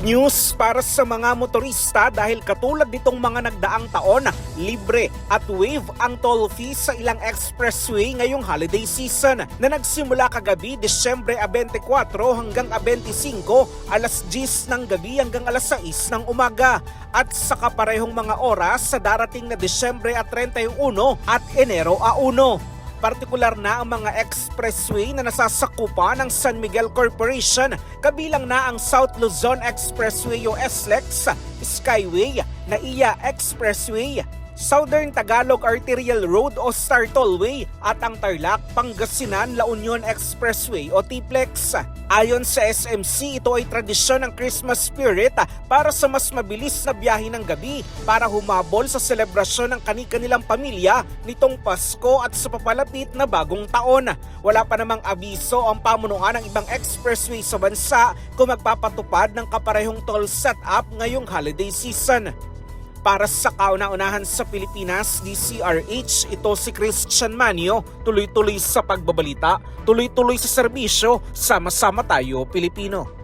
news para sa mga motorista dahil katulad nitong mga nagdaang taon, libre at waive ang toll fee sa ilang expressway ngayong holiday season na nagsimula kagabi Disyembre 24 hanggang 25, alas 10 ng gabi hanggang alas 6 ng umaga at sa kaparehong mga oras sa darating na Disyembre 31 at Enero 1. Partikular na ang mga expressway na nasasakupan ng San Miguel Corporation, kabilang na ang South Luzon Expressway o SLEX, Skyway, NAIA Expressway, Southern Tagalog Arterial Road o Star Tollway at ang Tarlac, Pangasinan, La Union Expressway o TPLEX. Ayon sa SMC, ito ay tradisyon ng Christmas spirit para sa mas mabilis na biyahe ng gabi para humabol sa selebrasyon ng kani-kanilang pamilya nitong Pasko at sa papalapit na bagong taon. Wala pa namang abiso ang pamunuan ng ibang expressway sa bansa kung magpapatupad ng kaparehong toll setup ngayong holiday season. Para sa kauna-unahan sa Pilipinas, DCRH, ito si Christian Manio, tuloy-tuloy sa pagbabalita, tuloy-tuloy sa serbisyo, sama-sama tayo Pilipino.